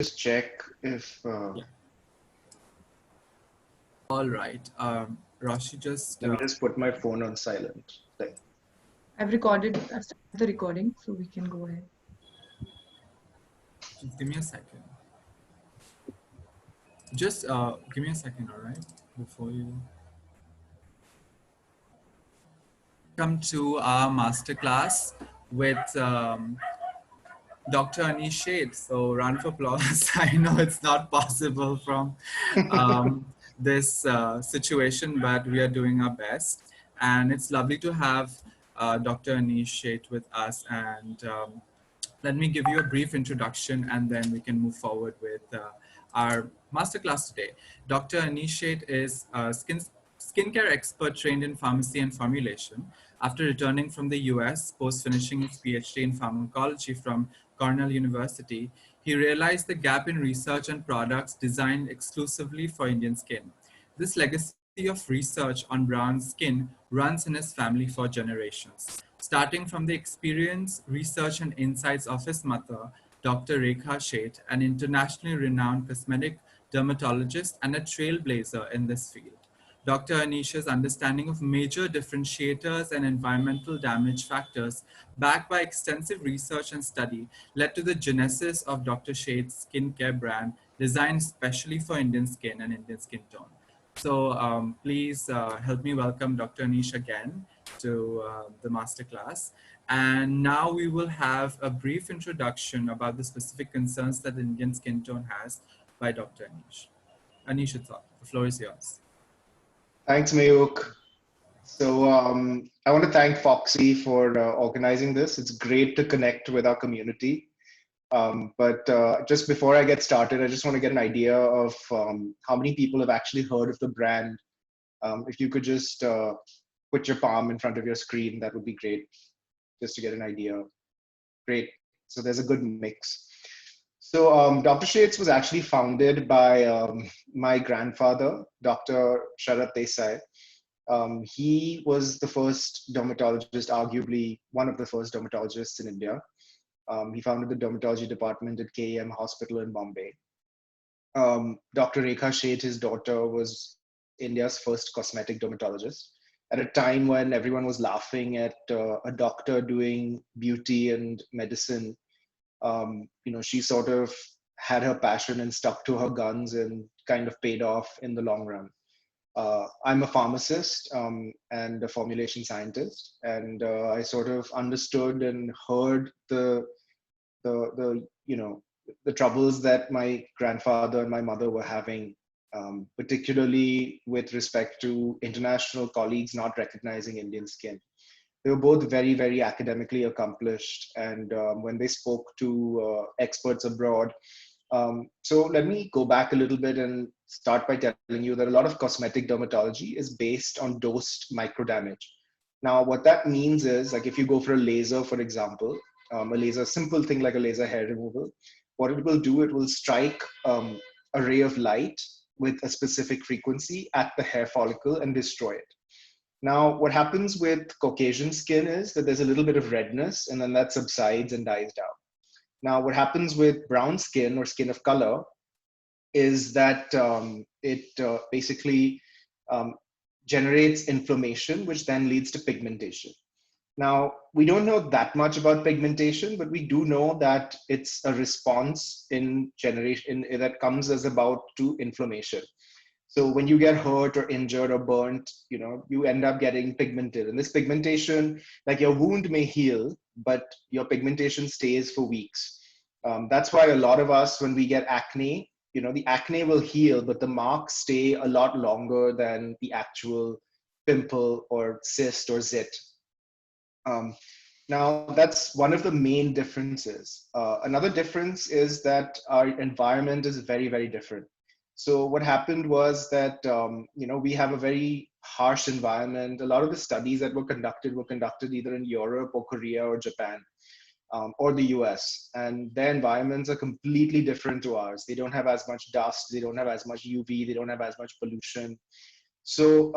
just check if Yeah. All right. Rashi, just let me just put my phone on silent. I've started the recording, so we can go ahead. just give me a second. Just give me a second, all right? Before you come to our masterclass with Dr. Aneesh Sheth. So, round of applause. I know it's not possible from this situation, but we are doing our best. And it's lovely to have Dr. Aneesh Sheth with us. And let me give you a brief introduction and then we can move forward with our masterclass today. Dr. Aneesh Sheth is a skincare expert trained in pharmacy and formulation. After returning from the US, post finishing his Ph.D. in pharmacology from Cornell University, he realized the gap in research and products designed exclusively for Indian skin. This legacy of research on brown skin runs in his family for generations. Starting from the experience, research, and insights of his mother, Dr. Rekha Sheth, an internationally renowned cosmetic dermatologist and a trailblazer in this field. Dr. Anish's understanding of major differentiators and environmental damage factors, backed by extensive research and study, led to the genesis of Dr. Sheth's skincare brand, designed specially for Indian skin and Indian skin tone. So please help me welcome Dr. Anish again to the masterclass. And now we will have a brief introduction about the specific concerns that the Indian skin tone has by Dr. Anish. Anish, the floor is yours. Thanks, Mayuk. So I want to thank Foxy for organizing this. It's great to connect with our community. But just before I get started, I just want to get an idea of how many people have actually heard of the brand. If you could just put your palm in front of your screen, that would be great, just to get an idea. Great. So there's a good mix. So Dr. Sheth's was actually founded by my grandfather, Dr. Sharat Desai. He was the first dermatologist, arguably one of the first dermatologists in India. He founded the dermatology department at KEM Hospital in Bombay. Dr. Rekha Sheth, his daughter, was India's first cosmetic dermatologist. At a time when everyone was laughing at a doctor doing beauty and medicine, she sort of had her passion and stuck to her guns and kind of paid off in the long run. I'm a pharmacist and a formulation scientist, and I sort of understood and heard the troubles that my grandfather and my mother were having, particularly with respect to international colleagues not recognizing Indian skin. They were both very, very academically accomplished, and when they spoke to experts abroad. So let me go back a little bit and start by telling you that a lot of cosmetic dermatology is based on dosed micro damage. Now, what that means is, like, if you go for a laser, for example, a laser, simple thing like a laser hair removal, what it will do, it will strike a ray of light with a specific frequency at the hair follicle and destroy it. Now, what happens with Caucasian skin is that there's a little bit of redness and then that subsides and dies down. Now, what happens with brown skin or skin of color is that it basically generates inflammation, which then leads to pigmentation. Now, we don't know that much about pigmentation, but we do know that it's a response in generation that comes as about to inflammation. So when you get hurt or injured or burnt, you end up getting pigmented. And this pigmentation, like your wound may heal, but your pigmentation stays for weeks. That's why a lot of us, when we get acne, the acne will heal, but the marks stay a lot longer than the actual pimple or cyst or zit. Now, that's one of the main differences. Another difference is that our environment is very, very different. So what happened was that, we have a very harsh environment. A lot of the studies that were conducted either in Europe or Korea or Japan or the US. And their environments are completely different to ours. They don't have as much dust. They don't have as much UV. They don't have as much pollution. So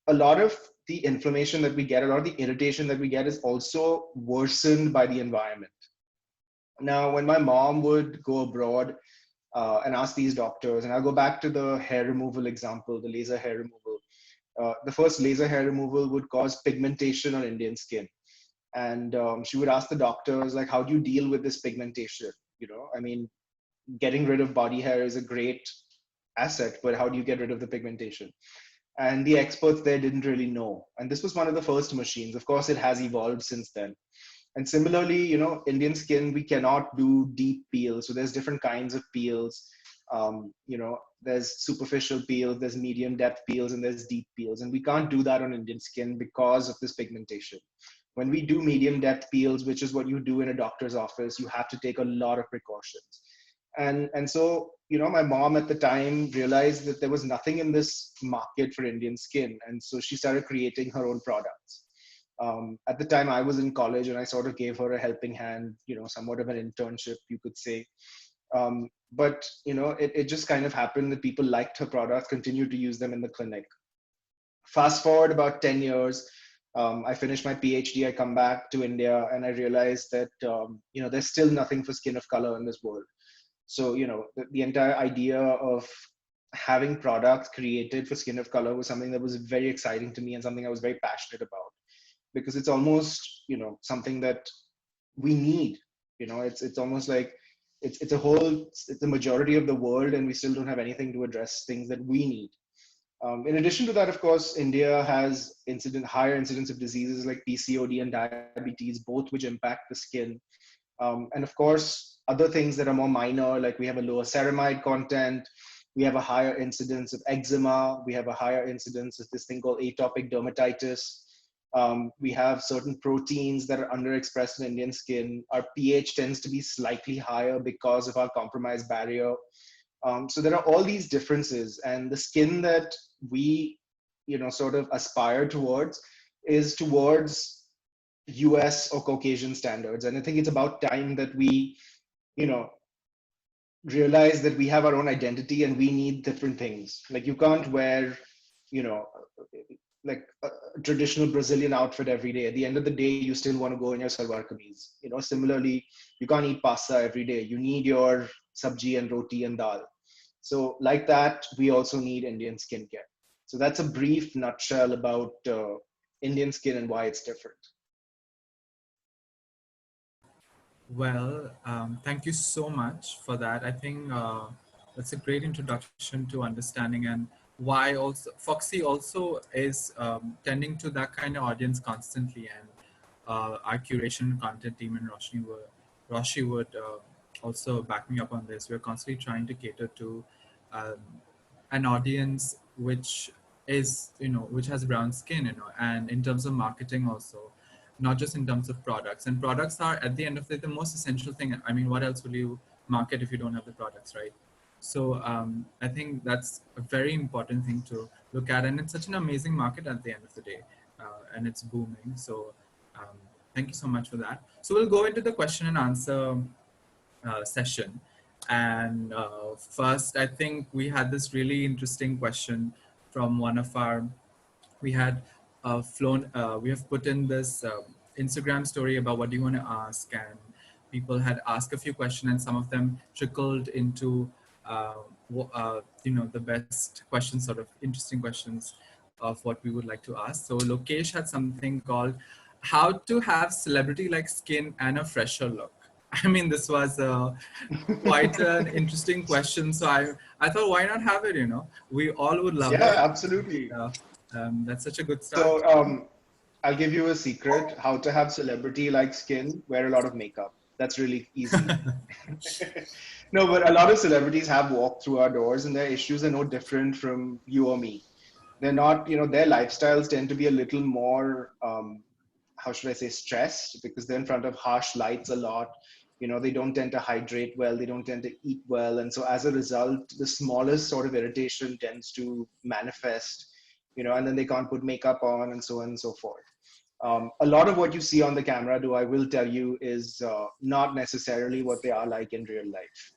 a lot of the inflammation that we get, a lot of the irritation that we get is also worsened by the environment. Now, when my mom would go abroad, and ask these doctors. And I'll go back to the hair removal example, the laser hair removal. The first laser hair removal would cause pigmentation on Indian skin. And she would ask the doctors, like, how do you deal with this pigmentation? I mean, getting rid of body hair is a great asset, but how do you get rid of the pigmentation? And the experts there didn't really know. And this was one of the first machines. Of course, it has evolved since then. And similarly, Indian skin, we cannot do deep peels. So there's different kinds of peels. There's superficial peels, there's medium depth peels, and there's deep peels. And we can't do that on Indian skin because of this pigmentation. When we do medium depth peels, which is what you do in a doctor's office, you have to take a lot of precautions. And so, my mom at the time realized that there was nothing in this market for Indian skin. And so she started creating her own products. At the time I was in college, and I sort of gave her a helping hand, somewhat of an internship, you could say. But it just kind of happened that people liked her products, continued to use them in the clinic. Fast forward about 10 years, I finished my PhD, I come back to India, and I realized that, there's still nothing for skin of color in this world. So, the entire idea of having products created for skin of color was something that was very exciting to me and something I was very passionate about, because it's almost, something that we need. It's almost like it's the majority of the world, and we still don't have anything to address things that we need. In addition to that, of course, India has higher incidence of diseases like PCOD and diabetes, both which impact the skin. And of course, other things that are more minor, like we have a lower ceramide content, we have a higher incidence of eczema, we have a higher incidence of this thing called atopic dermatitis. We have certain proteins that are underexpressed in Indian skin. Our pH tends to be slightly higher because of our compromised barrier. So there are all these differences, and the skin that we, sort of aspire towards is towards US or Caucasian standards. And I think it's about time that we, realize that we have our own identity and we need different things. Like, you can't wear, like a traditional Brazilian outfit every day. At the end of the day, you still want to go in your salwar kameez. Similarly, you can't eat pasta every day. You need your sabji and roti and dal. So like that, we also need Indian skincare. So that's a brief nutshell about Indian skin and why it's different. Well, thank you so much for that. I think that's a great introduction to understanding, and why also Foxy also is tending to that kind of audience constantly, and our curation content team and Roshi would also back me up on this. We're constantly trying to cater to um, an audience which is, which has brown skin, and in terms of marketing also, not just in terms of products. And products are, at the end of the most essential thing. I mean, what else will you market if you don't have the products, right? So I think that's a very important thing to look at. And it's such an amazing market at the end of the day, and it's booming. So thank you so much for that. So we'll go into the question and answer session. And first, I think we had this really interesting question from one of our, we had we have put in this Instagram story about what do you want to ask, and people had asked a few questions, and some of them trickled into the best questions, sort of interesting questions of what we would like to ask. So Lokesh had something called how to have celebrity like skin and a fresher look. I mean, this was quite an interesting question. So I thought, why not have it? We all would love it. Yeah, absolutely. That's such a good start. So I'll give you a secret: how to have celebrity-like skin. Wear a lot of makeup. That's really easy. No, but a lot of celebrities have walked through our doors, and their issues are no different from you or me. They're not, their lifestyles tend to be a little more, how should I say, stressed, because they're in front of harsh lights a lot. They don't tend to hydrate well, they don't tend to eat well. And so as a result, the smallest sort of irritation tends to manifest, and then they can't put makeup on, and so on and so forth. A lot of what you see on the camera, though, I will tell you, is not necessarily what they are like in real life.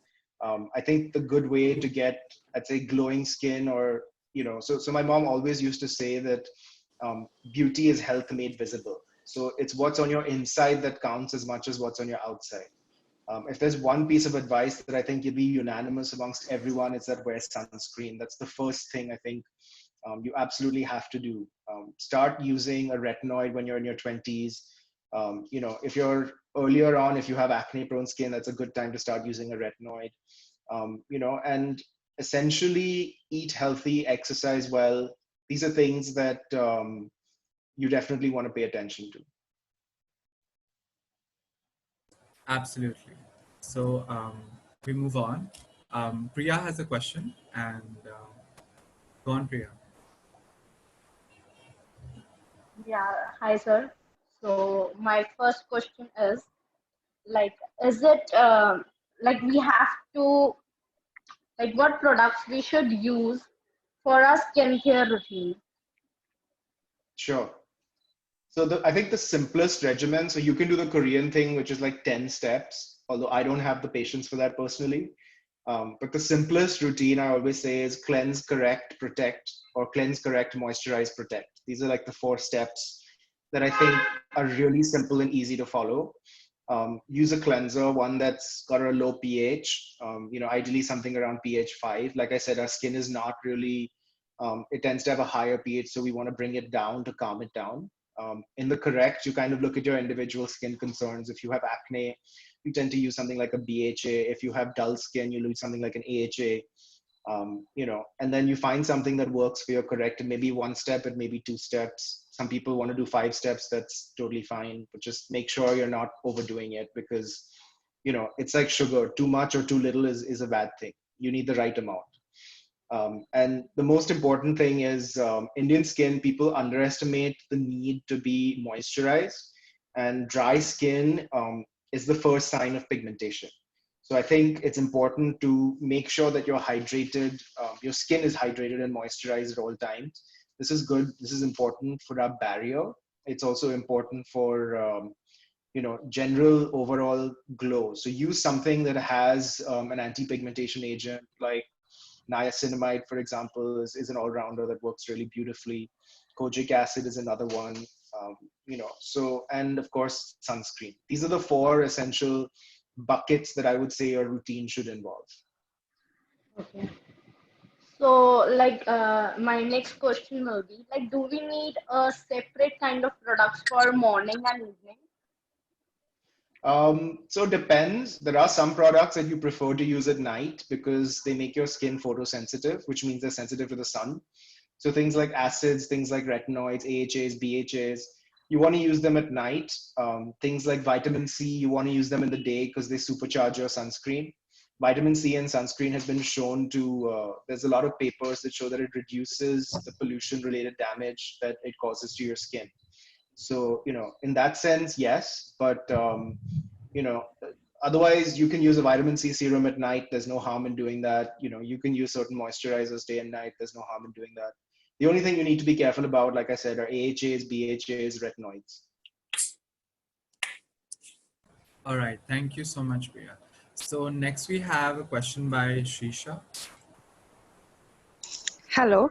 I think the good way to get, I'd say, glowing skin, or, so my mom always used to say that beauty is health made visible. So it's what's on your inside that counts as much as what's on your outside. If there's one piece of advice that I think you'll be unanimous amongst everyone, it's that wear sunscreen. That's the first thing I think you absolutely have to do. Start using a retinoid when you're in your 20s. If you're earlier on, if you have acne prone skin, that's a good time to start using a retinoid. And essentially eat healthy, exercise well. These are things that you definitely want to pay attention to. Absolutely. So we move on. Priya has a question, and go on, Priya. Yeah, hi sir. So my first question is like, is it like we have to like what products we should use for our skincare routine? Sure. So I think the simplest regimen, so you can do the Korean thing, which is like 10 steps, although I don't have the patience for that personally. But the simplest routine I always say is cleanse, correct, protect, or cleanse, correct, moisturize, protect. These are like the 4 steps that I think are really simple and easy to follow. Use a cleanser, one that's got a low pH, ideally something around pH 5. Like I said, our skin is not really, it tends to have a higher pH, so we want to bring it down to calm it down. In the correct, you kind of look at your individual skin concerns. If you have acne, you tend to use something like a BHA. If you have dull skin, you use something like an AHA. And then you find something that works for your correct. It may be 1 step, it may be 2 steps. Some people want to do 5 steps. That's totally fine, but just make sure you're not overdoing it, because it's like sugar. Too much or too little is a bad thing. You need the right amount. And the most important thing is Indian skin, people underestimate the need to be moisturized, and dry skin is the first sign of pigmentation. So I think it's important to make sure that you're hydrated, your skin is hydrated and moisturized at all times. This is good. This is important for our barrier. It's also important for general overall glow. So use something that has an anti-pigmentation agent like niacinamide, for example, is an all-rounder that works really beautifully. Kojic acid is another one. And of course, sunscreen. These are the 4 essential buckets that I would say your routine should involve. Okay. So like my next question will be like, do we need a separate kind of products for morning and evening? So it depends. There are some products that you prefer to use at night because they make your skin photosensitive, which means they're sensitive to the sun. So things like acids, things like retinoids, AHAs, BHAs, you want to use them at night. Things like vitamin C, you want to use them in the day because they supercharge your sunscreen. Vitamin C and sunscreen has been shown to, there's a lot of papers that show that it reduces the pollution related damage that it causes to your skin. So, in that sense, yes, but, otherwise you can use a vitamin C serum at night. There's no harm in doing that. You can use certain moisturizers day and night. There's no harm in doing that. The only thing you need to be careful about, like I said, are AHAs, BHAs, retinoids. All right. Thank you so much, Priya. So next we have a question by Shisha. Hello.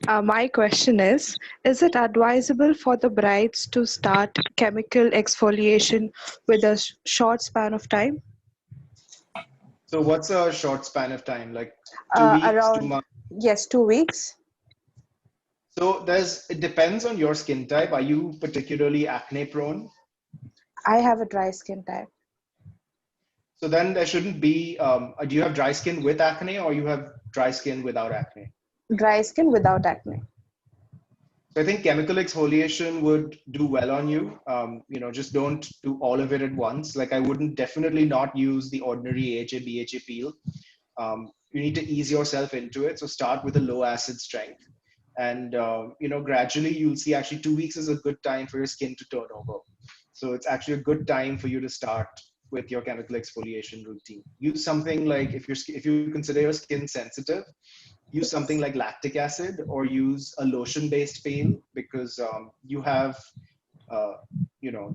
My question is it advisable for the brides to start chemical exfoliation with a short span of time? So what's a short span of time? Like 2 weeks, 2 Around, months? yes, 2 weeks. So it depends on your skin type. Are you particularly acne prone? I have a dry skin type. So then there shouldn't be, do you have dry skin with acne or you have dry skin without acne? Dry skin without acne. So I think chemical exfoliation would do well on you. Just don't do all of it at once. Like I wouldn't definitely not use the ordinary AHA, BHA peel. You need to ease yourself into it. So start with a low acid strength. And, gradually you'll see actually 2 weeks is a good time for your skin to turn over. So it's actually a good time for you to start with your chemical exfoliation routine. Use something like, if you consider your skin sensitive, use something like lactic acid or use a lotion based peel because you have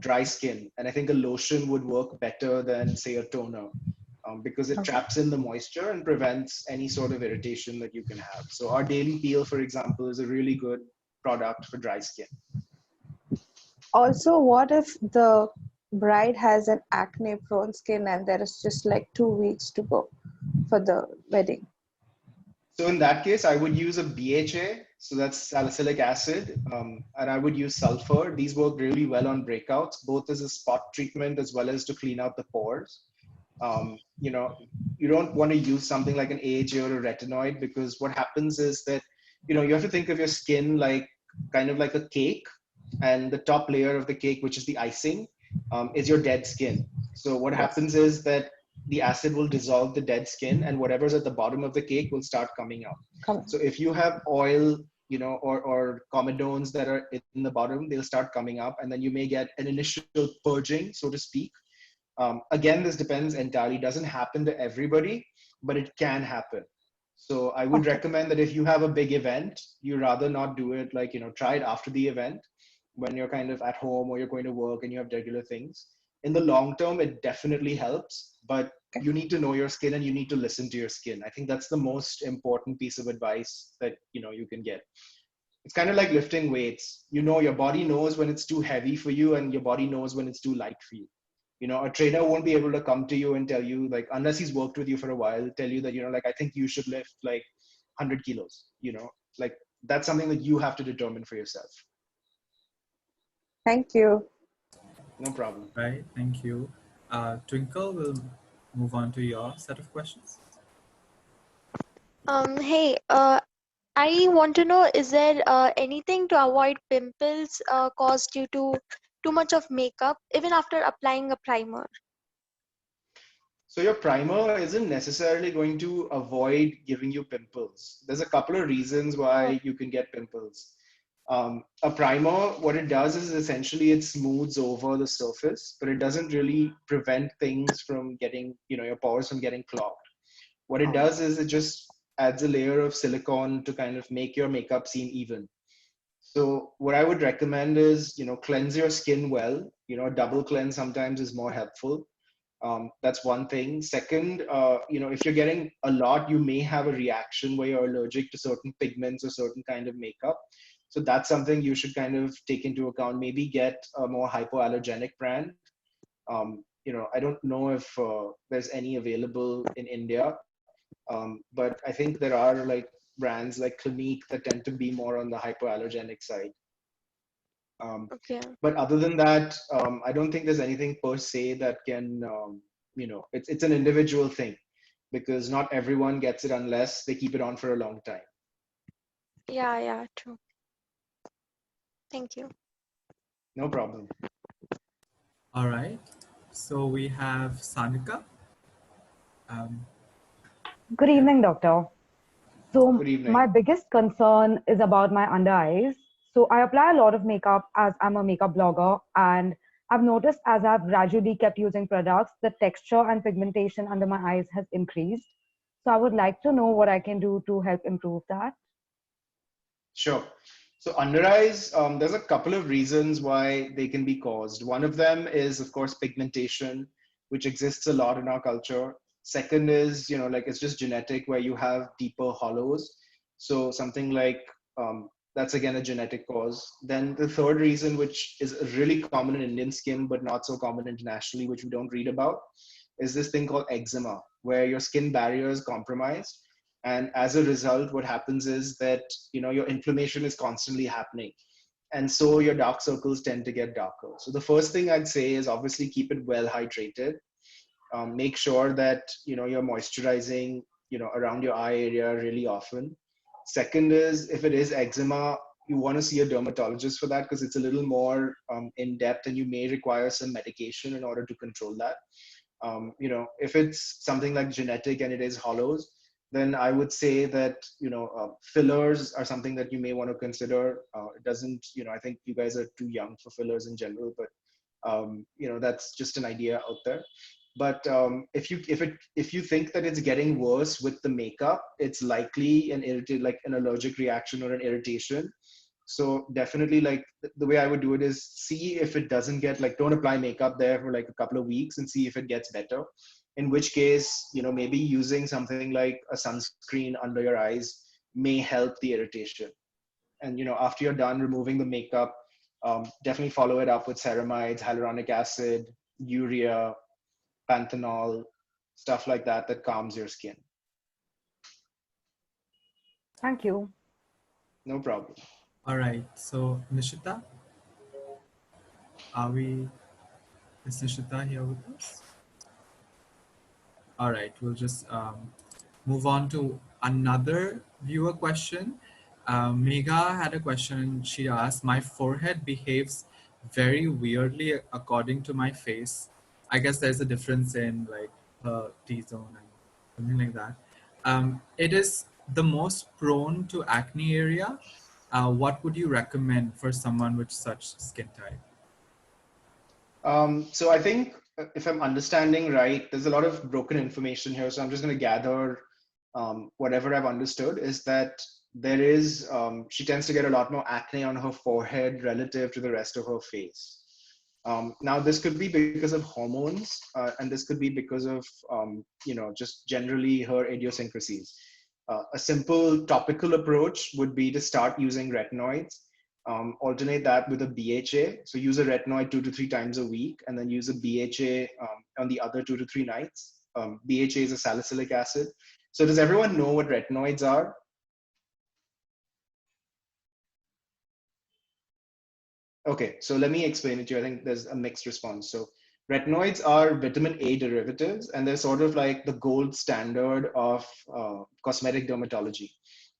dry skin, and I think a lotion would work better than say a toner because it traps in the moisture and prevents any sort of irritation that you can have. So our daily peel, for example, is a really good product for dry skin. Also, what if the bride has an acne prone skin and there is just like 2 weeks to go for the wedding? So in that case, I would use a BHA, so that's salicylic acid, and I would use sulfur. These work really well on breakouts, both as a spot treatment as well as to clean out the pores. You know, you don't want to use something like an AHA or a retinoid, because what happens is that, you know, you have to think of your skin like kind of like a cake, and the top layer of the cake, which is the icing, is your dead skin. So what Yes. happens is that the acid will dissolve the dead skin, and whatever's at the bottom of the cake will start coming out. Come. So if you have oil, you know, or comedones that are in the bottom, they'll start coming up, and then you may get an initial purging, so to speak. Again, this depends entirely, doesn't happen to everybody, but it can happen. So I would Okay. recommend that if you have a big event, you rather not do it, like, you know, try it after the event when you're kind of at home or you're going to work and you have regular things. In the long term, it definitely helps, but Okay. you need to know your skin and you need to listen to your skin. I think that's the most important piece of advice that, you know, you can get. It's kind of like lifting weights. You know, your body knows when it's too heavy for you, and your body knows when it's too light for you. You know, a trainer won't be able to come to you and tell you, like, unless he's worked with you for a while, tell you that, you know, like, I think you should lift like 100 kilos, you know, like, that's something that you have to determine for yourself. Thank you. No problem. Right, thank you. Twinkle, will move on to your set of questions. Hey, I want to know, is there anything to avoid pimples caused due to too much of makeup, even after applying a primer? So your primer isn't necessarily going to avoid giving you pimples. There's a couple of reasons Oh, why you can get pimples. A primer, what it does is essentially it smooths over the surface, but it doesn't really prevent things from getting, you know, your pores from getting clogged. What it Oh, does is it just adds a layer of silicone to kind of make your makeup seem even. So what I would recommend is, you know, cleanse your skin well. You know, a double cleanse sometimes is more helpful. That's one thing. Second, you know, if you're getting a lot, you may have a reaction where you're allergic to certain pigments or certain kind of makeup. So that's something you should kind of take into account. Maybe get a more hypoallergenic brand. You know, I don't know if there's any available in India, but I think there are like brands like Clinique that tend to be more on the hypoallergenic side. okay. But other than that, I don't think there's anything per se that can, you know, it's an individual thing, because not everyone gets it unless they keep it on for a long time. Yeah, yeah, true. Thank you. No problem. All right, so we have Sanika. Um, Good yeah. evening, doctor. So, Good my evening. biggest concern is about my under eyes. So, I apply a lot of makeup as I'm a makeup blogger, and I've noticed as I've gradually kept using products, the texture and pigmentation under my eyes has increased. So, I would like to know what I can do to help improve that. Sure. So under eyes, there's a couple of reasons why they can be caused. One of them is, of course, pigmentation, which exists a lot in our culture. Second is, you know, like, it's just genetic, where you have deeper hollows. So something like, that's again a genetic cause. Then the third reason, which is really common in Indian skin, but not so common internationally, which we don't read about, is this thing called eczema, where your skin barrier is compromised, and as a result, what happens is that, you know, your inflammation is constantly happening, and so your dark circles tend to get darker. So the first thing I'd say is obviously keep it well hydrated. Make sure that, you know, you're moisturizing, you know, around your eye area really often. Second is, if it is eczema, you want to see a dermatologist for that, because it's a little more in depth, and you may require some medication in order to control that. You know, if it's something like genetic and it is hollows, then I would say that, you know, fillers are something that you may want to consider. It doesn't, you know, I think you guys are too young for fillers in general, but you know, that's just an idea out there. But if you think that it's getting worse with the makeup, it's likely like an allergic reaction or an irritation. So definitely, like, the way I would do it is see if it doesn't get, like, don't apply makeup there for like a couple of weeks and see if it gets better. In which case, you know, maybe using something like a sunscreen under your eyes may help the irritation. And, you know, after you're done removing the makeup, definitely follow it up with ceramides, hyaluronic acid, urea, panthenol, stuff like that that calms your skin. Thank you. No problem. All right. So Nishita, is Nishita here with us? All right. We'll just move on to another viewer question. Megha had a question. She asked, my forehead behaves very weirdly according to my face. I guess there's a difference in like her T-zone and something like that. It is the most prone to acne area. What would you recommend for someone with such skin type? So I think if I'm understanding right, there's a lot of broken information here. So I'm just going to gather whatever I've understood is that there is, she tends to get a lot more acne on her forehead relative to the rest of her face. Now, this could be because of hormones, and this could be because of, just generally her idiosyncrasies. A simple topical approach would be to start using retinoids. Alternate that with a BHA. So use a retinoid 2 to 3 times a week, and then use a BHA on the other 2 to 3 nights. BHA is a salicylic acid. So does everyone know what retinoids are? Okay, so let me explain it to you. I think there's a mixed response. So retinoids are vitamin A derivatives, and they're sort of like the gold standard of cosmetic dermatology.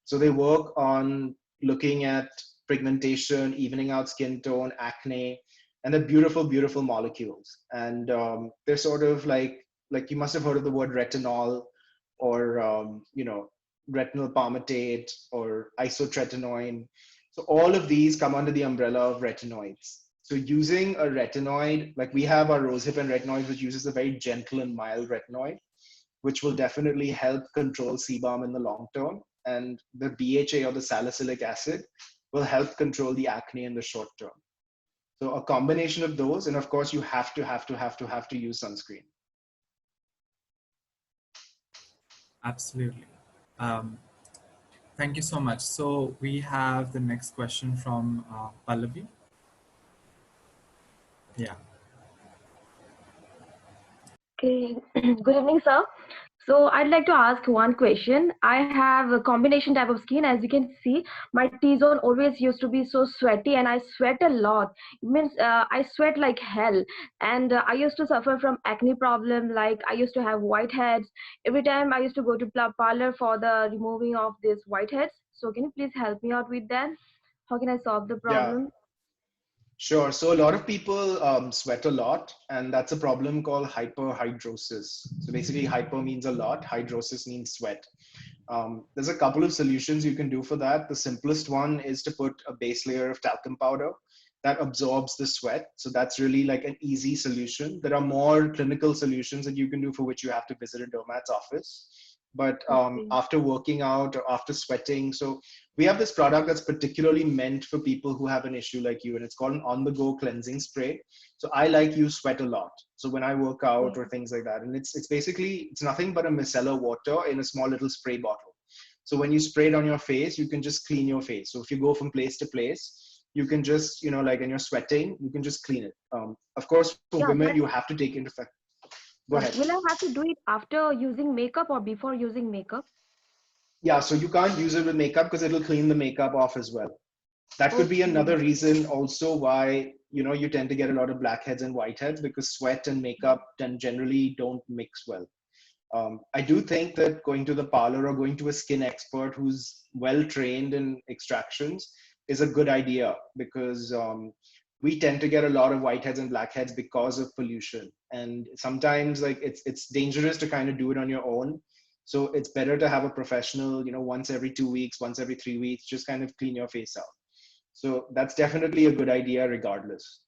So they work on looking at pigmentation, evening out skin tone, acne, and they're beautiful, beautiful molecules. And they're sort of like you must have heard of the word retinol, or retinol palmitate, or isotretinoin. So all of these come under the umbrella of retinoids. So using a retinoid, like we have our rosehip and retinoid, which uses a very gentle and mild retinoid, which will definitely help control sebum in the long term. And the BHA, or the salicylic acid, will help control the acne in the short term. So a combination of those, and of course you have to use sunscreen. Absolutely. Thank you so much. So we have the next question from Pallavi. Yeah. Okay, good evening, sir. So I'd like to ask one question. I have a combination type of skin. As you can see, my T-zone always used to be so sweaty, and I sweat a lot. It means I sweat like hell. And I used to suffer from acne problem. Like I used to have whiteheads. Every time I used to go to parlor for the removing of these whiteheads. So can you please help me out with that? How can I solve the Yeah, problem? sure. So a lot of people sweat a lot, and that's a problem called hyperhidrosis. So basically, hyper means a lot, hydrosis means sweat. There's a couple of solutions you can do for that. The simplest one is to put a base layer of talcum powder that absorbs the sweat. So that's really like an easy solution. There are more clinical solutions that you can do for which you have to visit a dermat's office. But Okay. after working out or after sweating, so we have this product that's particularly meant for people who have an issue like you, and it's called an on-the-go cleansing spray. So I like use sweat a lot. So when I work out or things like that, and it's basically, it's nothing but a micellar water in a small little spray bottle. So when you spray it on your face, you can just clean your face. So if you go from place to place, you can just, like, and you're sweating, you can just clean it. Of course, for Yeah, women, that you have to take into effect. Go ahead. will I have to do it after using makeup or before using makeup? Yeah, so you can't use it with makeup because it'll clean the makeup off as well. That could be Okay. another reason also why you tend to get a lot of blackheads and whiteheads, because sweat and makeup then generally don't mix well. I do think that going to the parlor or going to a skin expert who's well trained in extractions is a good idea, because we tend to get a lot of whiteheads and blackheads because of pollution, and sometimes like it's dangerous to kind of do it on your own. So it's better to have a professional, once every 2 weeks, once every 3 weeks, just kind of clean your face out. So that's definitely a good idea regardless.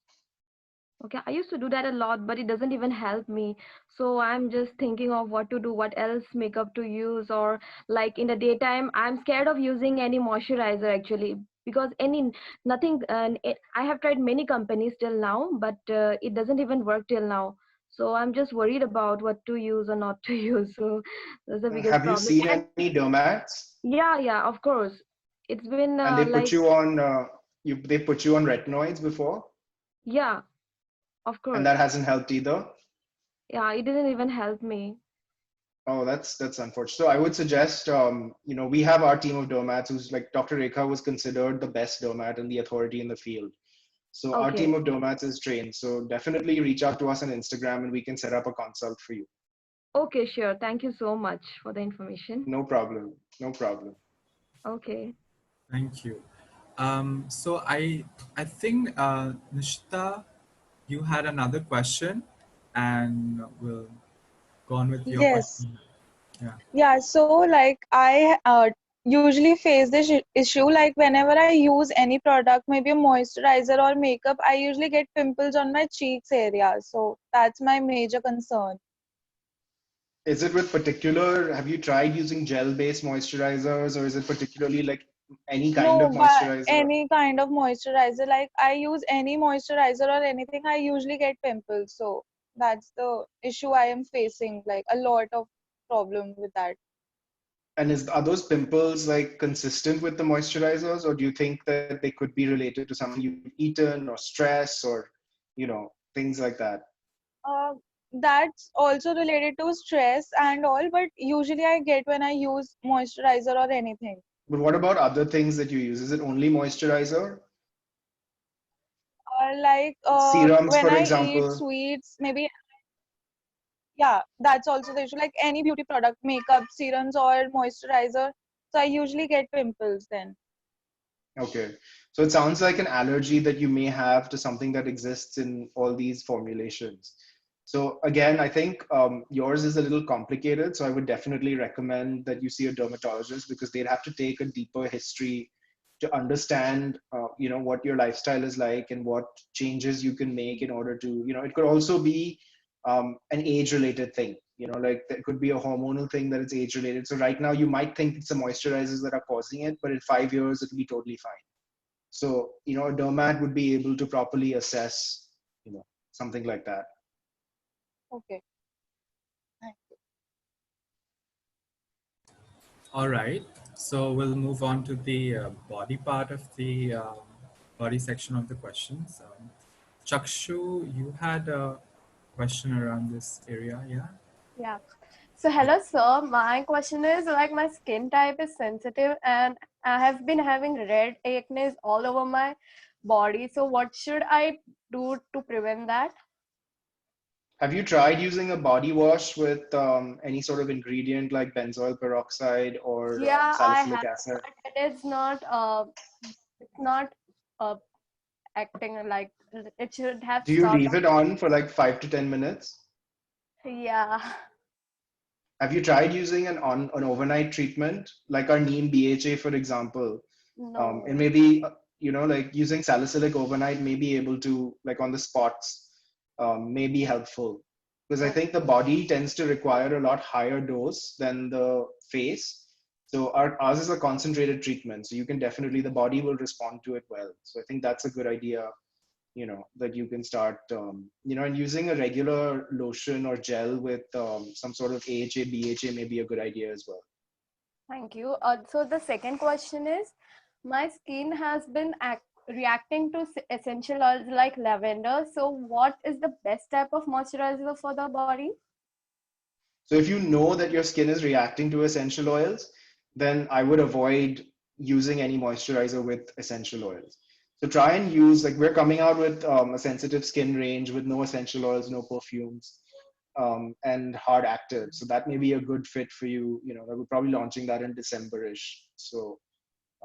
Okay, I used to do that a lot, but it doesn't even help me. So I'm just thinking of what to do, what else makeup to use, or like in the daytime, I'm scared of using any moisturizer actually, because nothing. I have tried many companies till now, but it doesn't even work till now. So I'm just worried about what to use or not to use. So that's the biggest Have you problem. seen And any dermats yeah, yeah, of course. It's been and they put like, you on they put you on retinoids before? yeah, Of And course. that hasn't helped either? Yeah, it didn't even help me. Oh, that's unfortunate. So I would suggest, we have our team of dermats who's like Dr. Rekha was considered the best dermat and the authority in the field. So our team Okay. of dermats is trained. So definitely reach out to us on Instagram and we can set up a consult for you. Okay, sure. Thank you so much for the information. No problem. No problem. Okay. Thank you. So I think Nishita, you had another question, and we'll go on with your Yes. question. Yeah. Yeah. So, like, I usually face this issue. Like, whenever I use any product, maybe a moisturizer or makeup, I usually get pimples on my cheeks area. So, that's my major concern. Is it with particular, have you tried using gel-based moisturizers or is it particularly like any kind of No, but moisturizer? any kind of moisturizer, like, I use any moisturizer or anything, I usually get pimples. So, that's the issue I am facing. Like, a lot of problem with that. And are those pimples like consistent with the moisturizers, or do you think that they could be related to something you've eaten or stress or, things like that? Uh, that's also related to stress and all, but usually I get when I use moisturizer or anything. But what about other things that you use? Is it only moisturizer? Like Serums, when for I eat example? sweets, maybe, yeah, that's also the issue. Like any beauty product, makeup, serums, or moisturizer. So I usually get pimples then. Okay. So it sounds like an allergy that you may have to something that exists in all these formulations. So again, I think yours is a little complicated. So I would definitely recommend that you see a dermatologist because they'd have to take a deeper history to understand, what your lifestyle is like and what changes you can make in order to, it could also be an age-related thing. Like there could be a hormonal thing that is age-related. So right now you might think it's the moisturizers that are causing it, but in 5 years it'll be totally fine. So, a dermat would be able to properly assess, something like that. Okay. All right. So we'll move on to the body part of the body section of the questions. Chakshu, you had a question around this area, yeah? Yeah. So hello, sir. My question is like my skin type is sensitive and I have been having red acne all over my body. So what should I do to prevent that? Have you tried using a body wash with any sort of ingredient like benzoyl peroxide or Yeah, I salicylic have, acid? but it is not it's not uh acting like it should have Do you stopped. leave it on for like 5 to 10 minutes? Yeah. Have you tried using an overnight treatment like our neem BHA, for example? And No. maybe, like using salicylic overnight may be able to, like on the spots, may be helpful. Because I think the Okay. body tends to require a lot higher dose than the face. So ours is a concentrated treatment. So you can definitely, the body will respond to it well. So I think that's a good idea, that you can start, and using a regular lotion or gel with some sort of AHA, BHA may be a good idea as well. Thank you. So the second question is, my skin has been reacting to essential oils like lavender. So what is the best type of moisturizer for the body? So if you know that your skin is reacting to essential oils, then I would avoid using any moisturizer with essential oils. So try and use, like we're coming out with a sensitive skin range with no essential oils, no perfumes, and hard active. So that may be a good fit for you. We're probably launching that in December-ish. So,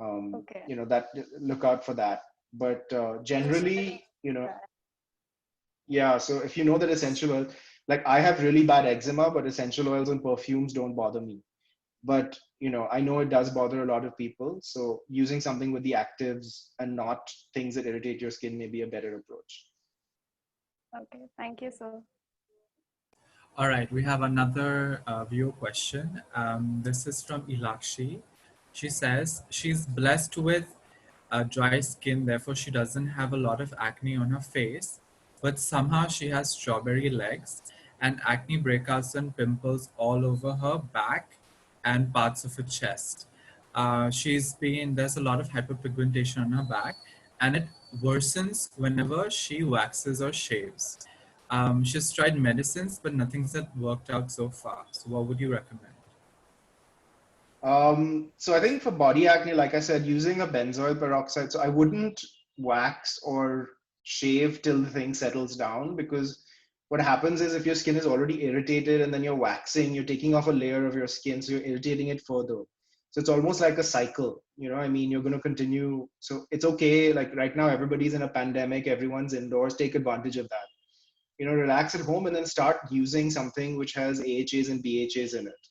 Okay. that look out for that. But generally, yeah, so if you know that essential oil, like I have really bad eczema, but essential oils and perfumes don't bother me. But I know it does bother a lot of people. So using something with the actives and not things that irritate your skin may be a better approach. Okay. Thank you, sir. All right, we have another viewer question. This is from Ilakshi. She says she's blessed with dry skin, therefore she doesn't have a lot of acne on her face, but somehow she has strawberry legs and acne breakouts and pimples all over her back and parts of her chest. There's a lot of hyperpigmentation on her back and it worsens whenever she waxes or shaves. She's tried medicines, but nothing's that worked out so far. So what would you recommend? So I think for body acne, like I said, using a benzoyl peroxide, so I wouldn't wax or shave till the thing settles down, because what happens is if your skin is already irritated and then you're waxing, you're taking off a layer of your skin, so you're irritating it further. So it's almost like a cycle, you know, I mean, you're going to continue. So it's okay. Like right now, everybody's in a pandemic, everyone's indoors, take advantage of that. You know, relax at home and then start using something which has AHAs and BHAs in it.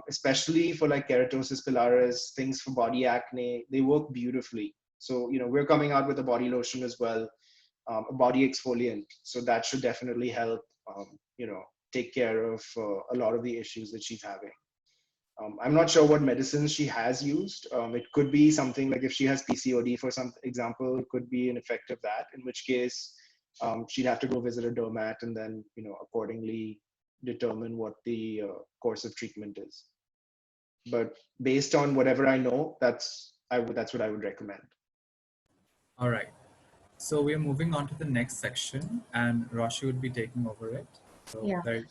Especially for like keratosis pilaris, things for body acne, they work beautifully. So, you know, we're coming out with a body lotion as well, a body exfoliant. So that should definitely help, you know, take care of a lot of the issues that she's having. I'm not sure what medicines she has used. It could be something like if she has PCOD, for some example, it could be an effect of that, in which case she'd have to go visit a dermat and then, you know, accordingly determine what the course of treatment is. But based on whatever I know, that's what I would recommend. All right. So we're moving on to the next section, and Roshi would be taking over it. So Yeah. there you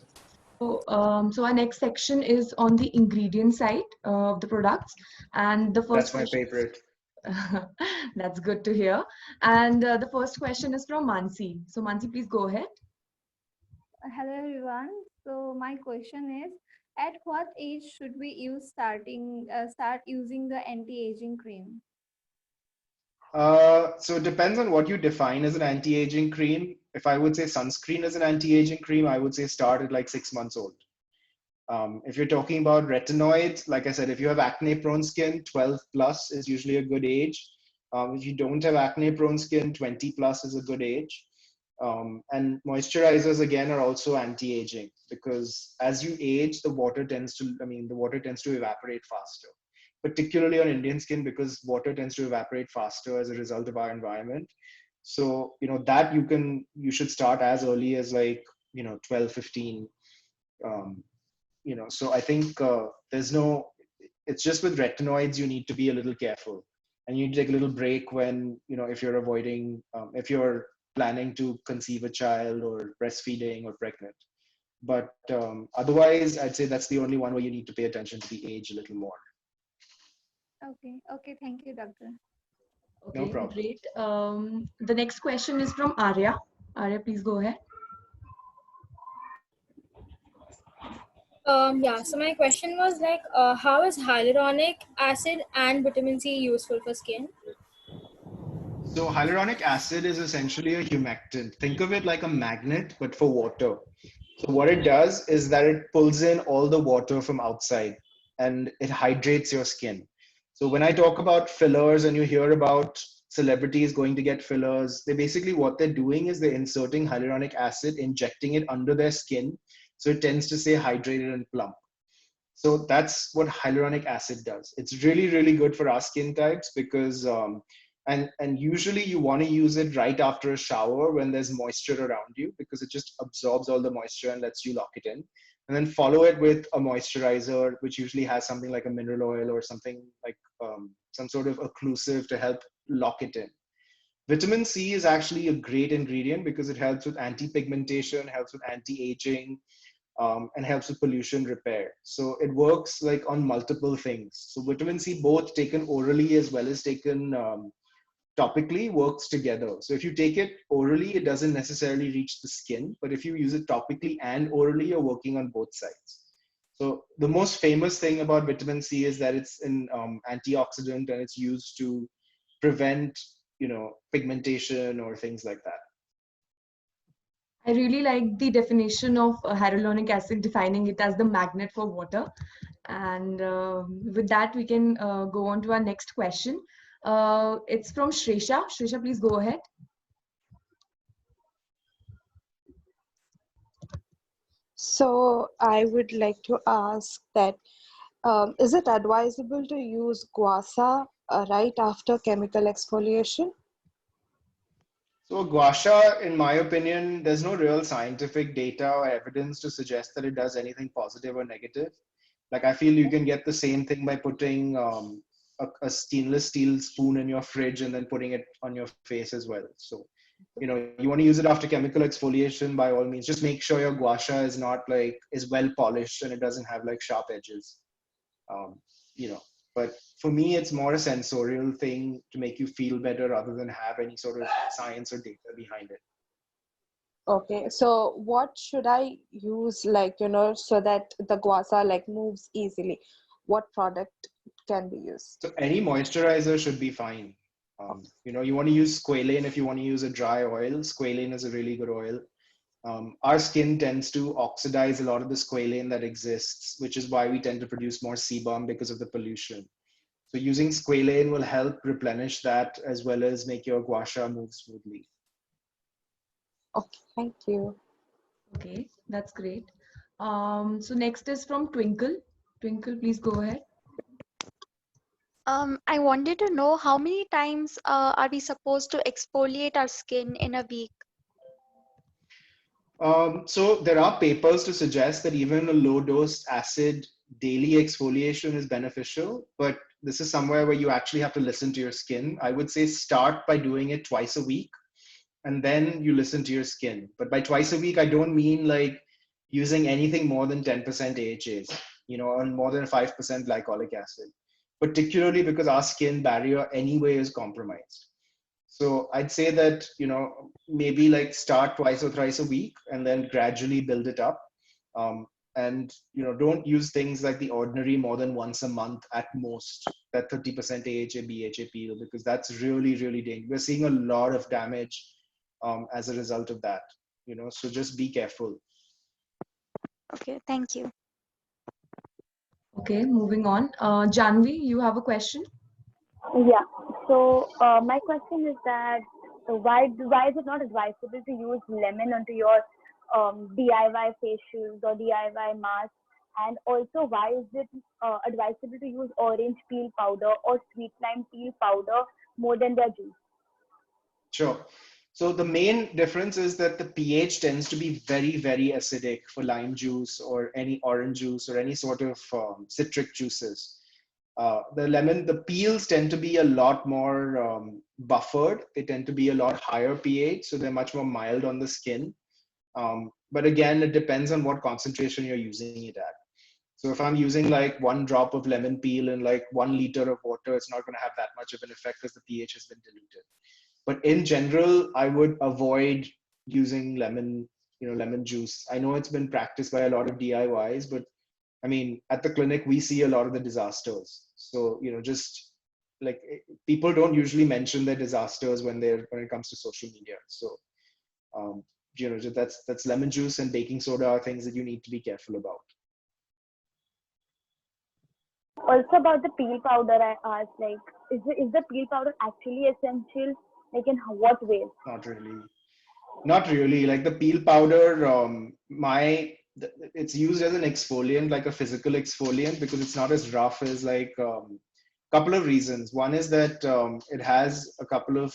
go. So our next section is on the ingredient side of the products, and the first That's my question. favorite. That's good to hear. And the first question is from Mansi. So Mansi, please go ahead. Hello everyone. So my question is, at what age should we start using the anti-aging cream? So it depends on what you define as an anti-aging cream. If I would say sunscreen as an anti-aging cream, I would say start at like 6 months old. If you're talking about retinoids, like I said, if you have acne prone skin, 12 plus is usually a good age. If you don't have acne prone skin, 20 plus is a good age. And moisturizers again are also anti-aging, because as you age, the water tends to evaporate faster, particularly on Indian skin, because water tends to evaporate faster as a result of our environment. So, you know, that you should start as early as like, you know, 12, 15. You know, so I think it's just with retinoids, you need to be a little careful, and you need to take a little break when, you know, if you're planning to conceive a child or breastfeeding or pregnant. But otherwise, I'd say that's the only one where you need to pay attention to the age a little more. Okay, thank you, doctor. Okay, no problem. great. The next question is from Arya. Arya, please go ahead. Yeah, so my question was like, how is hyaluronic acid and vitamin C useful for skin? So hyaluronic acid is essentially a humectant. Think of it like a magnet, but for water. So what it does is that it pulls in all the water from outside and it hydrates your skin. So when I talk about fillers and you hear about celebrities going to get fillers, what they're doing is they're inserting hyaluronic acid, injecting it under their skin. So it tends to stay hydrated and plump. So that's what hyaluronic acid does. It's really, really good for our skin types because, and usually you want to use it right after a shower when there's moisture around you, because it just absorbs all the moisture and lets you lock it in. And then follow it with a moisturizer, which usually has something like a mineral oil or something like some sort of occlusive to help lock it in. Vitamin C is actually a great ingredient because it helps with anti-pigmentation, helps with anti-aging, and helps with pollution repair. So it works like on multiple things. So vitamin C, both taken orally as well as taken topically, works together. So if you take it orally, it doesn't necessarily reach the skin, but if you use it topically and orally, you're working on both sides. So the most famous thing about vitamin C is that it's an antioxidant and it's used to prevent, you know, pigmentation or things like that. I really like the definition of hyaluronic acid, defining it as the magnet for water. And with that, we can go on to our next question. It's from Shresha. Shresha, please go ahead. So I would like to ask that, is it advisable to use guasa right after chemical exfoliation? So guasha, in my opinion, there's no real scientific data or evidence to suggest that it does anything positive or negative. Like I feel you can get the same thing by putting a stainless steel spoon in your fridge and then putting it on your face as well. So you want to use it after chemical exfoliation, by all means. Just make sure your guasha is not like, is well polished and it doesn't have like sharp edges. Um, you know, but for me, it's more a sensorial thing to make you feel better rather than have any sort of science or data behind it. Okay, so what should I use, like, so that the guasa like moves easily? What product can be used? So any moisturizer should be fine. You want to use squalane if you want to use a dry oil. Squalane is a really good oil. Our skin tends to oxidize a lot of the squalane that exists, which is why we tend to produce more sebum because of the pollution. So using squalane will help replenish that as well as make your guasha move smoothly. Okay, thank you. Okay, that's great. So next is from Twinkle. Twinkle, please go ahead. I wanted to know how many times are we supposed to exfoliate our skin in a week? So there are papers to suggest that even a low dose acid daily exfoliation is beneficial, but this is somewhere where you actually have to listen to your skin. I would say start by doing it twice a week and then you listen to your skin. But by twice a week, I don't mean like using anything more than 10% AHAs, and more than 5% glycolic acid, particularly because our skin barrier anyway is compromised. So I'd say that, maybe like start twice or thrice a week and then gradually build it up. And, don't use things like the ordinary more than once a month at most, that 30% AHA, BHA peel, because that's really, really dangerous. We're seeing a lot of damage as a result of that, so just be careful. Okay, thank you. Okay, moving on. Janvi, you have a question? Yeah. So my question is that why is it not advisable to use lemon onto your DIY facials or DIY masks? And also, why is it advisable to use orange peel powder or sweet lime peel powder more than their juice? Sure. So the main difference is that the pH tends to be very, very acidic for lime juice or any orange juice or any sort of citric juices. The peels tend to be a lot more buffered. They tend to be a lot higher pH, so they're much more mild on the skin. But again, it depends on what concentration you're using it at. So if I'm using like 1 drop of lemon peel in like 1 liter of water, it's not going to have that much of an effect because the pH has been diluted. But in general, I would avoid using lemon juice. I know it's been practiced by a lot of DIYs, but I mean, at the clinic, we see a lot of the disasters. So, just like people don't usually mention their disasters when it comes to social media. So, that's lemon juice and baking soda are things that you need to be careful about. Also about the peel powder, I asked, like, is the peel powder actually essential? Like, in what ways? Not really. Not really. Like the peel powder, it's used as an exfoliant, like a physical exfoliant, because it's not as rough as like couple of reasons. One is that it has a couple of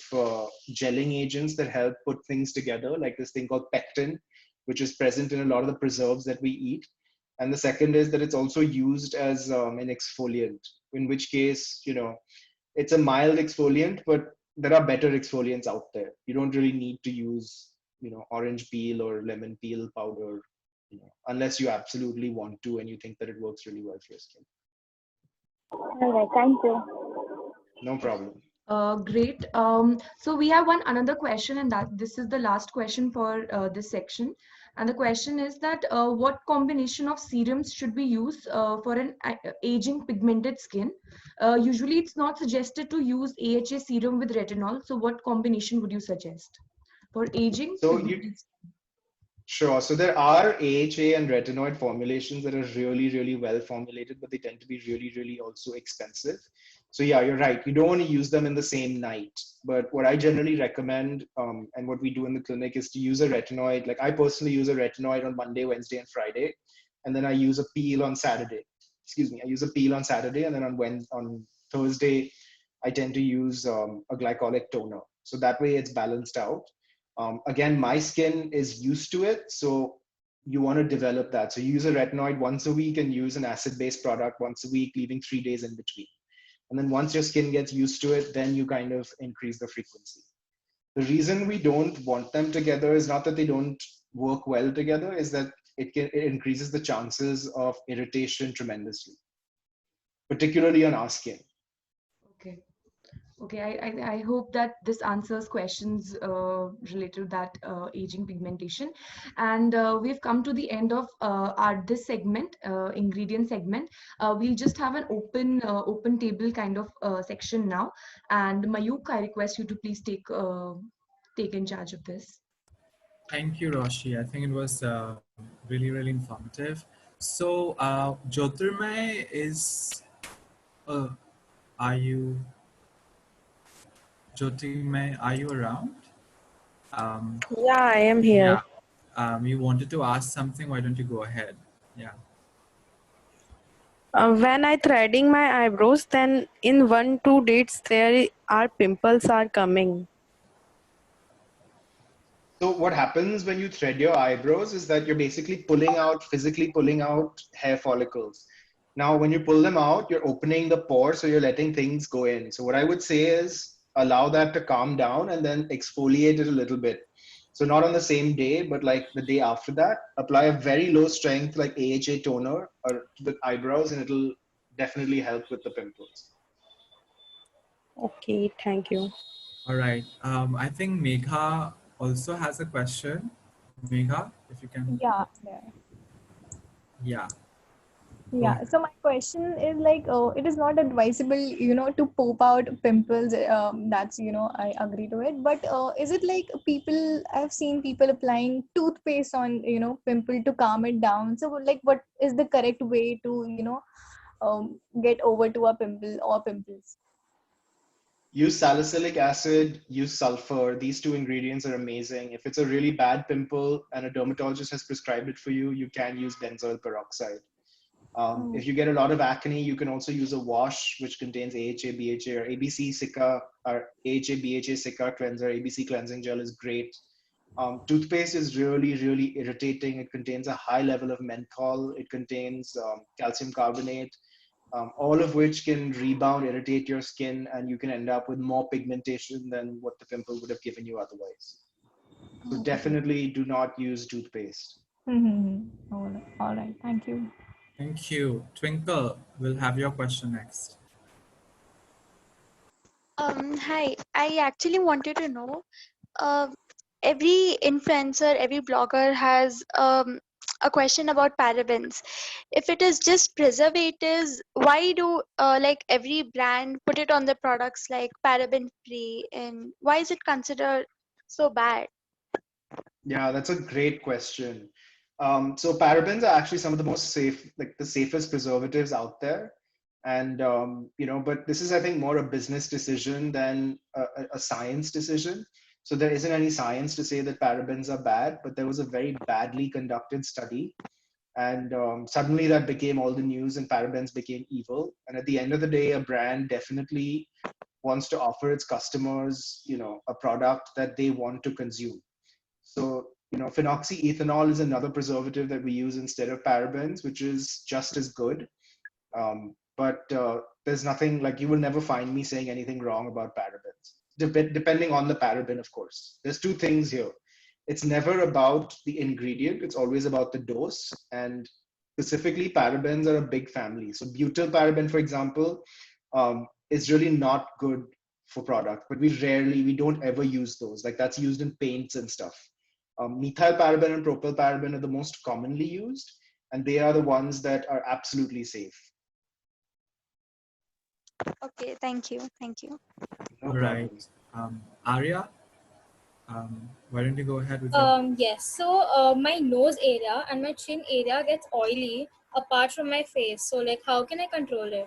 gelling agents that help put things together, like this thing called pectin, which is present in a lot of the preserves that we eat. And the second is that it's also used as an exfoliant, in which case, it's a mild exfoliant, but there are better exfoliants out there. You don't really need to use, orange peel or lemon peel powder, unless you absolutely want to and you think that it works really well for your skin. All right, thank you. No problem. Great. So we have another question, and that this is the last question for this section. And the question is that what combination of serums should we use for an aging pigmented skin? Usually, it's not suggested to use AHA serum with retinol. So, what combination would you suggest for aging? Sure. So there are AHA and retinoid formulations that are really, really well formulated, but they tend to be really, really also expensive. So yeah, you're right. You don't want to use them in the same night. But what I generally recommend, and what we do in the clinic, is to use a retinoid. Like I personally use a retinoid on Monday, Wednesday, and Friday, and then I use a peel on Saturday. Excuse me, I use a peel on Saturday, and then on Thursday, I tend to use a glycolic toner. So that way, it's balanced out. Again, my skin is used to it, so you want to develop that. So you use a retinoid once a week and use an acid-based product once a week, leaving 3 days in between. And then once your skin gets used to it, then you kind of increase the frequency. The reason we don't want them together is not that they don't work well together, is that it increases the chances of irritation tremendously, particularly on our skin. Okay. Okay, I hope that this answers questions related to that aging pigmentation. And we've come to the end of our this segment, ingredient segment. We'll just have an open table kind of section now. And Mayuk, I request you to please take in charge of this. Thank you, Roshi. I think it was really, really informative. So, Jyotirmay is, uh, are you, Jyotirmay, are you around? Yeah, I am here. Yeah. You wanted to ask something. Why don't you go ahead? Yeah. When I threading my eyebrows, then in 1-2 days there are pimples are coming. So what happens when you thread your eyebrows is that you're basically physically pulling out hair follicles. Now, when you pull them out, you're opening the pore, so you're letting things go in. So what I would say is allow that to calm down and then exfoliate it a little bit. So not on the same day, but like the day after that, apply a very low strength like AHA toner or to the eyebrows, and it'll definitely help with the pimples. Okay, thank you. All right. I think Megha also has a question. Megha, if you can. Yeah, there. Yeah. Go Yeah, ahead. so my question is like, it is not advisable, to poke out pimples. That's, I agree to it. But is it like I've seen people applying toothpaste on, pimple to calm it down. So like, what is the correct way to, get over to a pimple or pimples? Use salicylic acid, use sulfur. These two ingredients are amazing. If it's a really bad pimple and a dermatologist has prescribed it for you, you can use benzoyl peroxide. Oh. If you get a lot of acne, you can also use a wash which contains AHA, BHA, or ABC Cica, or AHA, BHA Cica cleanser. ABC cleansing gel is great. Toothpaste is really, really irritating. It contains a high level of menthol. It contains calcium carbonate, all of which can rebound, irritate your skin, and you can end up with more pigmentation than what the pimple would have given you otherwise. So Oh, okay. definitely do not use toothpaste. Mm-hmm. All right. Thank you. Thank you. Twinkle, we'll have your question next. Hi. I actually wanted to know, uh, every influencer, every blogger has a question about parabens. If it is just preservatives, why do like every brand put it on the products like paraben free, and why is it considered so bad? Yeah, that's a great question. So parabens are actually some of the most safe, like the safest preservatives out there. And, but this is, I think, more a business decision than a science decision. So there isn't any science to say that parabens are bad, but there was a very badly conducted study. And suddenly that became all the news and parabens became evil. And at the end of the day, a brand definitely wants to offer its customers, a product that they want to consume. So, phenoxyethanol is another preservative that we use instead of parabens, which is just as good. But there's nothing like you will never find me saying anything wrong about parabens, depending on the paraben, of course. There's two things here. It's never about the ingredient, it's always about the dose. And specifically, parabens are a big family. So, butyl paraben, for example, is really not good for product, but we don't ever use those. Like that's used in paints and stuff. Methyl paraben and propyl paraben are the most commonly used, and they are the ones that are absolutely safe. Okay, thank you. Thank you. No All right. problem. Arya, why don't you go ahead with your. Yes. So my nose area and my chin area gets oily apart from my face. So like, how can I control it?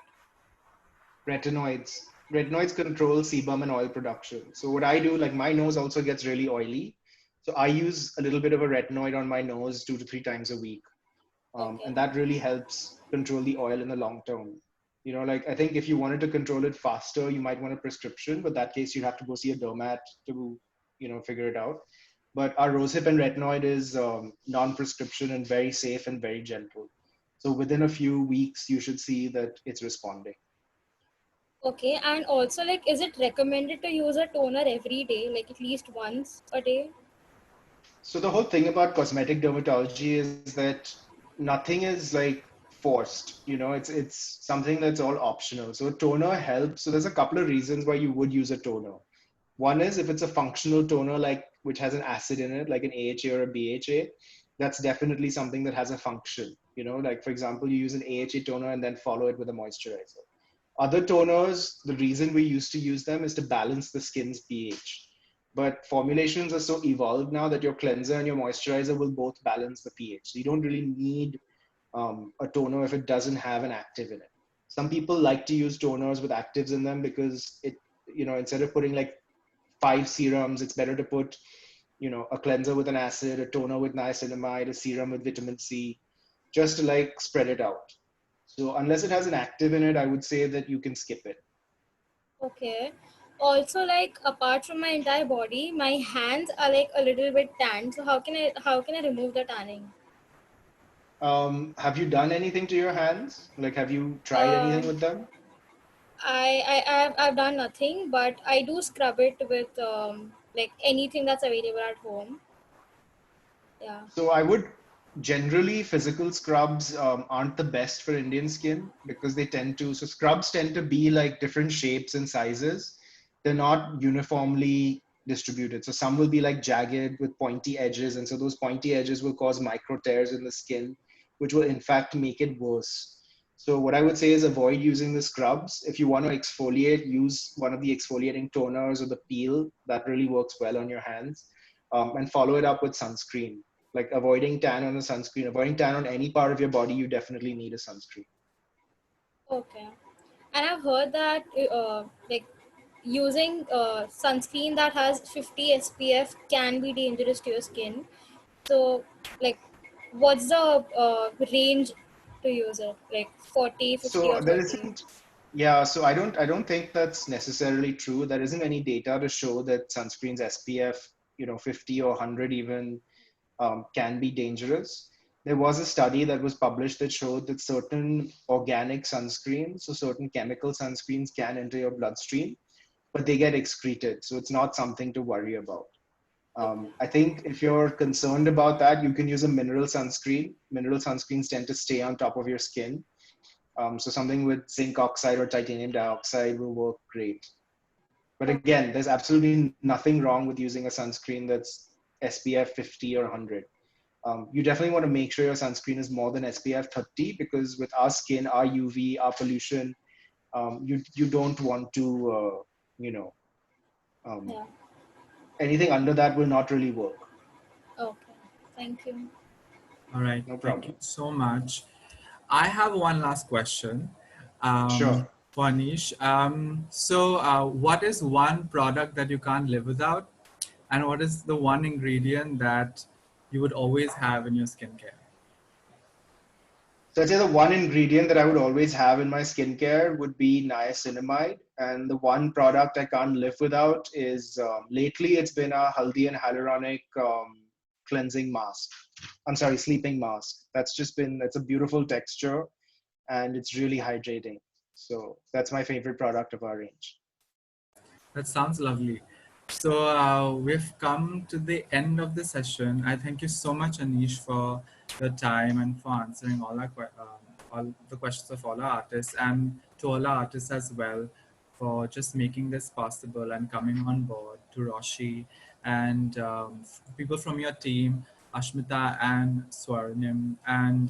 Retinoids control sebum and oil production. So what I do, like my nose also gets really oily. So I use a little bit of a retinoid on my nose 2 to 3 times a week. Okay. And that really helps control the oil in the long term. Like I think if you wanted to control it faster, you might want a prescription, but that case you'd have to go see a dermat to, figure it out. But our rosehip and retinoid is non-prescription and very safe and very gentle. So within a few weeks, you should see that it's responding. Okay, and also like, is it recommended to use a toner every day, like at least once a day? So the whole thing about cosmetic dermatology is that nothing is like forced. It's something that's all optional. So a toner helps. So there's a couple of reasons why you would use a toner. One is if it's a functional toner, like which has an acid in it, like an AHA or a BHA, that's definitely something that has a function. Like for example, you use an AHA toner and then follow it with a moisturizer. Other toners, the reason we used to use them is to balance the skin's pH. But formulations are so evolved now that your cleanser and your moisturizer will both balance the pH. So you don't really need a toner if it doesn't have an active in it. Some people like to use toners with actives in them because instead of putting like 5 serums, it's better to put, a cleanser with an acid, a toner with niacinamide, a serum with vitamin C, just to like spread it out. So unless it has an active in it, I would say that you can skip it. Okay. Also, like apart from my entire body, my hands are like a little bit tanned. So how can I remove the tanning? Have you done anything to your hands? Like, have you tried anything Um, with them? I've done nothing, but I do scrub it with like anything that's available at home. Yeah. So I would generally physical scrubs aren't the best for Indian skin because so scrubs tend to be like different shapes and sizes. They're not uniformly distributed. So some will be like jagged with pointy edges. And so those pointy edges will cause micro tears in the skin, which will in fact make it worse. So what I would say is avoid using the scrubs. If you want to exfoliate, use one of the exfoliating toners or the peel. That really works well on your hands. And follow it up with sunscreen, like avoiding tan on a sunscreen, avoiding tan on any part of your body, you definitely need a sunscreen. Okay. And I've heard that like using sunscreen that has 50 SPF can be dangerous to your skin. So, like, what's the range to use it? Like 40, 50, So or there 30? isn't, yeah, so I don't think that's necessarily true. There isn't any data to show that sunscreen's SPF, 50 or 100 even can be dangerous. There was a study that was published that showed that certain organic sunscreens, so certain chemical sunscreens can enter your bloodstream, but they get excreted. So it's not something to worry about. I think if you're concerned about that, you can use a mineral sunscreen. Mineral sunscreens tend to stay on top of your skin. So something with zinc oxide or titanium dioxide will work great. But again, there's absolutely nothing wrong with using a sunscreen that's SPF 50 or 100. You definitely want to make sure your sunscreen is more than SPF 30 because with our skin, our UV, our pollution, you don't want to, you know, um, Yeah. anything under that will not really work. Okay. Thank you. All right, No thank you problem. so much. I have one last question Sure. for Anish. So, what is one product that you can't live without? And what is the one ingredient that you would always have in your skincare? So I'd say the one ingredient that I would always have in my skincare would be niacinamide. And the one product I can't live without is lately it's been a Haldi and Hyaluronic cleansing mask. I'm sorry, sleeping mask. It's a beautiful texture and it's really hydrating. So that's my favorite product of our range. That sounds lovely. So we've come to the end of the session. I thank you so much, Anish, for your time and for answering all the questions of all our artists, and to all our artists as well for just making this possible and coming on board. To Roshi and people from your team, Ashmita and Swarnim, and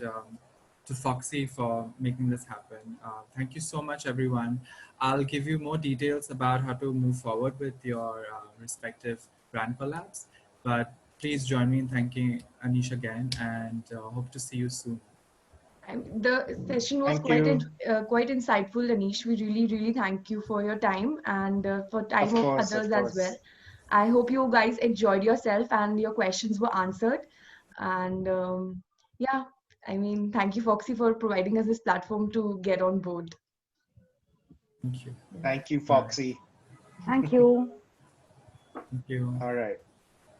to Foxy for making this happen. Thank you so much, everyone. I'll give you more details about how to move forward with your respective brand collabs. But please join me in thanking Anish again and hope to see you soon. The session was Thank you. quite insightful, Anish. We really, really thank you for your time and for Of time of course, others of as well. course. I hope you guys enjoyed yourself and your questions were answered. And yeah, I mean, thank you, Foxy, for providing us this platform to get on board. Thank you. Thank you, All right. Foxy. Thank you. Thank you. All right.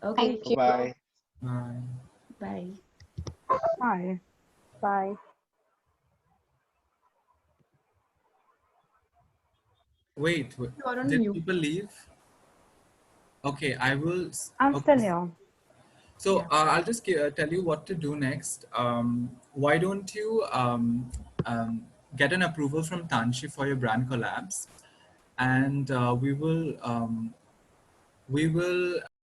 Okay, Thank you. Bye-bye. Bye. bye. Bye. Bye. Wait, You're on did mute. people leave? Okay, I will. I'm still Okay. here. So Yeah. I'll just tell you what to do next. Why don't you get an approval from Tanshi for your brand collabs, and we will